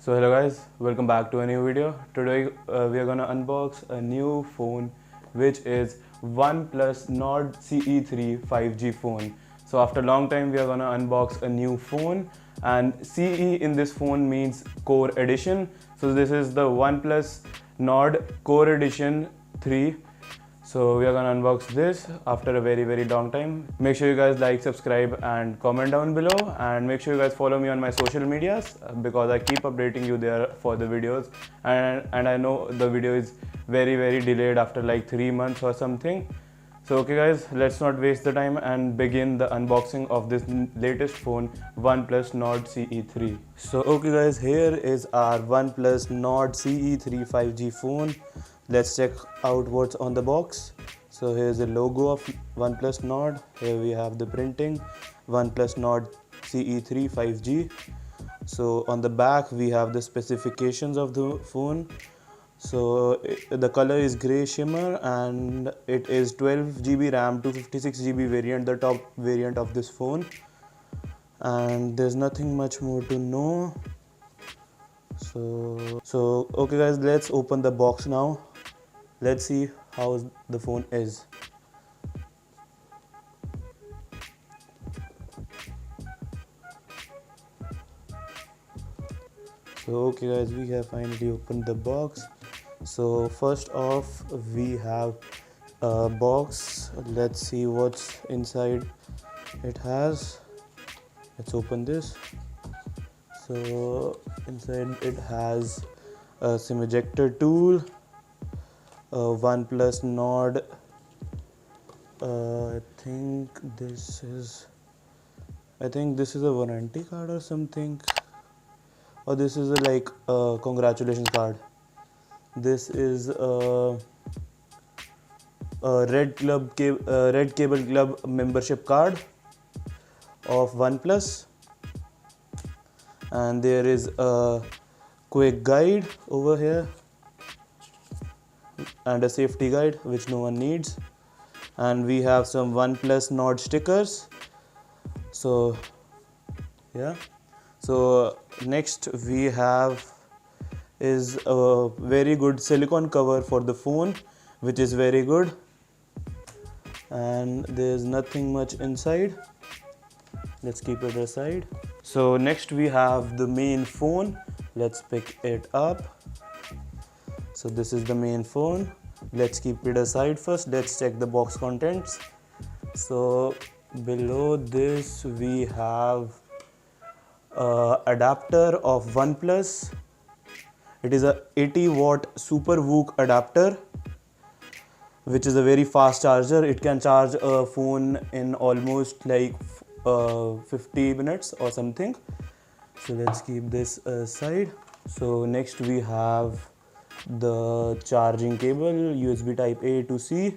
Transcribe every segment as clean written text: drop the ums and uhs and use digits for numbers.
So hello guys, welcome back to a new video. Today we are gonna unbox a new phone, which is OnePlus Nord CE3 5G phone. So after a long time we are gonna unbox a new phone, and CE in this phone means Core Edition. So this is the OnePlus Nord Core Edition 3. So we are gonna unbox this after a very long time. Make sure you guys like, subscribe and comment down below, and make sure you guys follow me on my social medias because I keep updating you there for the videos, and I know the video is very delayed after like 3 months or something. So okay guys, let's not waste the time and begin the unboxing of this latest phone, OnePlus Nord CE3. So okay guys, here is our OnePlus Nord CE3 5G phone. Let's check out what's on the box. So here's the logo of OnePlus Nord. Here we have the printing, OnePlus Nord CE3 5G. So on the back we have the specifications of the phone. So the color is grey shimmer, and it is 12GB RAM, 256GB variant, the top variant of this phone. And there's nothing much more to know. So okay guys, let's open the box now. Let's see how the phone is. So okay guys, we have finally opened the box. So first off we have a box. Let's see what's inside it has. Let's open this. So inside it has a SIM ejector tool, OnePlus Nord. I think this is a warranty card or something, or this is like a congratulations card. This is a Red Cable Club membership card of OnePlus, and there is a quick guide over here and a safety guide which no one needs, and we have some OnePlus Nord stickers. So yeah, so next we have is a very good silicone cover for the phone, which is very good, and there's nothing much inside. Let's keep it aside. So next we have the main phone. Let's pick it up. So this is the main phone. Let's keep it aside first. Let's check the box contents. So below this we have a adapter of OnePlus. It is a 80-watt Super VOOC adapter, which is a very fast charger. It can charge a phone in almost like 50 minutes or something. So let's keep this aside. So next we have the charging cable, USB type A to C.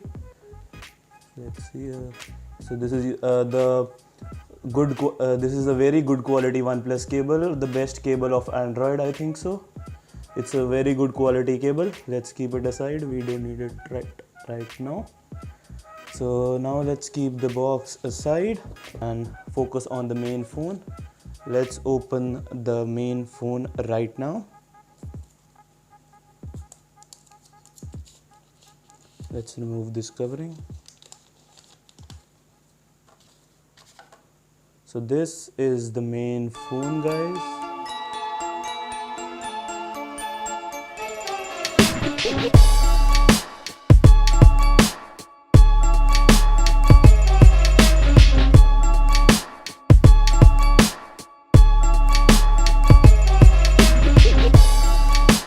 Let's see. So this is this is a very good quality OnePlus cable, the best cable of Android, I think so. It's a very good quality cable. Let's keep it aside. We don't need it right now. So now let's keep the box aside and focus on the main phone. Let's open the main phone right now. Let's remove this covering. So this is the main phone, guys.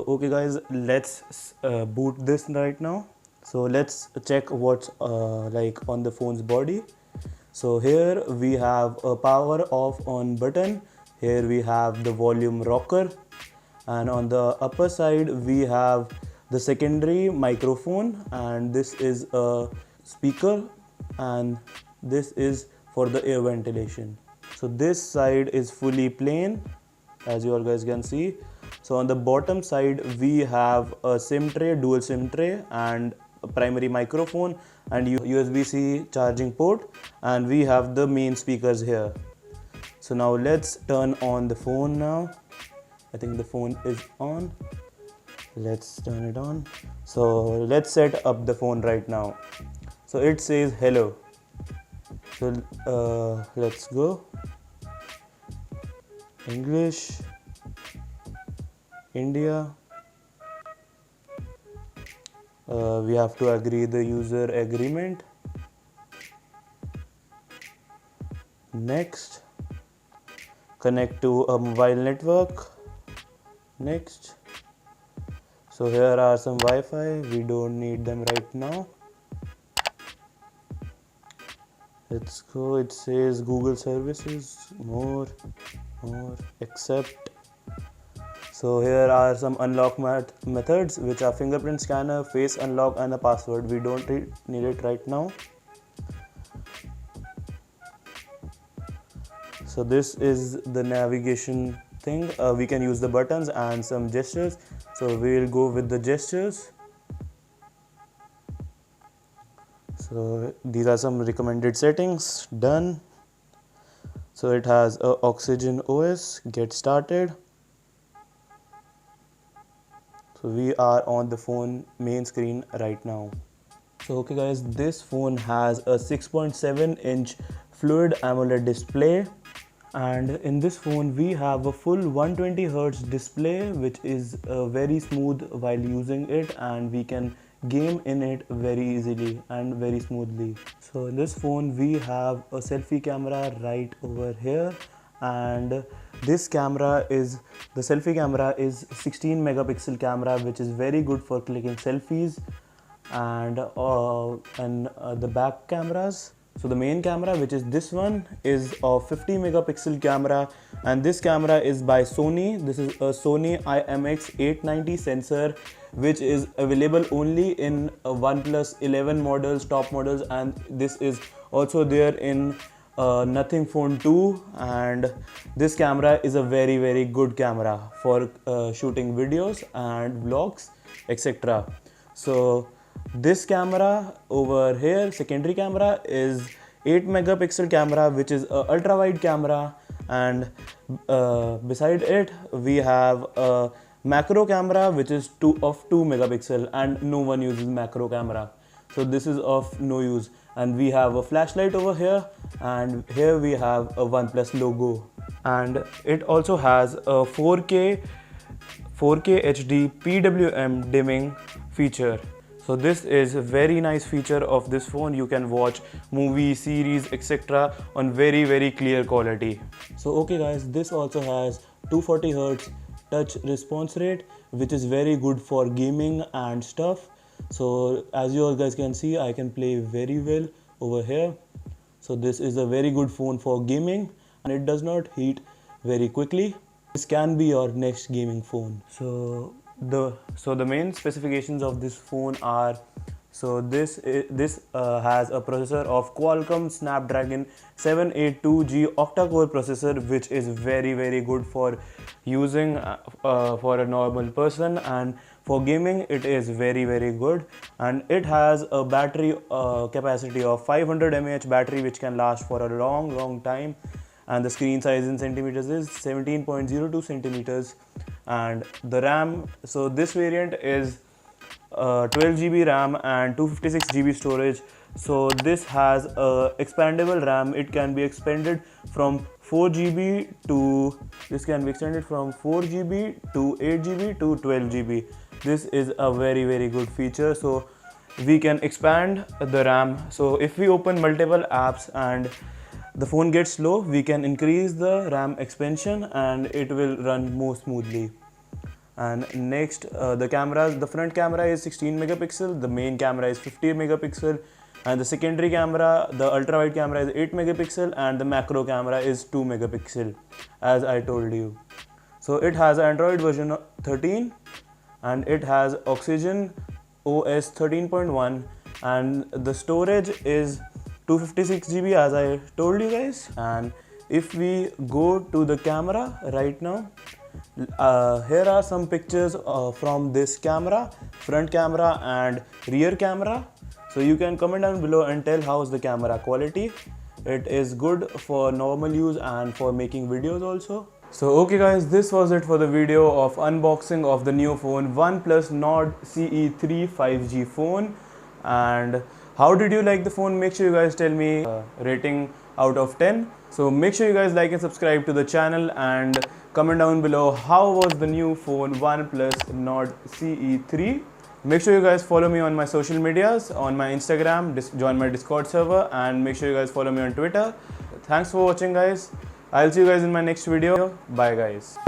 Okay guys, let's boot this right now. So let's check what's like on the phone's body. So here we have a power off on button. Here we have the volume rocker, and on the upper side we have the secondary microphone, and this is a speaker, and this is for the air ventilation. So this side is fully plain, as you all guys can see. So on the bottom side we have a SIM tray, dual SIM tray, and a primary microphone and USB-C charging port, and we have the main speakers here. So now let's turn on the phone now. I think the phone is on. Let's turn it on. So let's set up the phone right now. So it says hello. So let's go. English, India. We have to agree the user agreement. Next. Connect to a mobile network. Next. So here are some Wi-Fi. We don't need them right now. Let's go. It says Google services. More. Accept. So here are some unlock methods, which are fingerprint scanner, face unlock, and a password. We don't need it right now. So this is the navigation thing. We can use the buttons and some gestures. So we will go with the gestures. So these are some recommended settings. Done. So it has a Oxygen OS. Get started. So we are on the phone main screen right now. So okay guys, this phone has a 6.7-inch fluid AMOLED display, and in this phone we have a full 120Hz display, which is very smooth while using it, and we can game in it very easily and very smoothly. So in this phone we have a selfie camera right over here, and this camera is the selfie camera is 16 megapixel camera, which is very good for clicking selfies, and the back cameras. So the main camera, which is this one, is a 50 megapixel camera, and this camera is by Sony. This is a Sony IMX890 sensor, which is available only in OnePlus 11 models, top models, and this is also there in Nothing Phone 2. And this camera is a very good camera for shooting videos and vlogs, etc. So this camera over here, secondary camera, is 8 megapixel camera, which is a ultra wide camera, and beside it we have a macro camera, which is 2 megapixel, and no one uses macro camera, so this is of no use. And we have a flashlight over here, and here we have a OnePlus logo, and it also has a 4K HD PWM dimming feature. So this is a very nice feature of this phone. You can watch movies, series, etc. on very clear quality. So okay guys, this also has 240Hz touch response rate, which is very good for gaming and stuff. So as you all guys can see, I can play very well over here. So this is a very good phone for gaming, and it does not heat very quickly. This can be your next gaming phone. So the main specifications of this phone are, so this has a processor of Qualcomm Snapdragon 782G octa-core processor, which is very good for using for a normal person, and for gaming it is very good. And it has a battery capacity of 500 mAh battery, which can last for a long time, and the screen size in centimeters is 17.02 centimeters. And the RAM, so this variant is 12GB RAM and 256GB storage. So this has a expandable RAM. It can be expanded from 4GB to 8GB to 12GB. This is a very good feature. So we can expand the RAM. So if we open multiple apps and the phone gets slow, we can increase the RAM expansion and it will run more smoothly. And next, the front camera is 16 megapixel, the main camera is 50 megapixel, and the secondary camera, the ultra wide camera, is 8 megapixel, and the macro camera is 2 megapixel, as I told you. So it has Android version 13, and it has Oxygen OS 13.1, and the storage is 256GB, as I told you guys. And if we go to the camera right now, here are some pictures from this camera, front camera and rear camera. So you can comment down below and tell how's the camera quality. It is good for normal use and for making videos also. So okay guys, this was it for the video of unboxing of the new phone OnePlus Nord CE3 5G phone. And how did you like the phone? Make sure you guys tell me rating out of 10. So make sure you guys like and subscribe to the channel and comment down below how was the new phone OnePlus Nord CE3. Make sure you guys follow me on my social medias, on my Instagram, join my Discord server, and make sure you guys follow me on Twitter. Thanks for watching guys. I'll see you guys in my next video. Bye guys.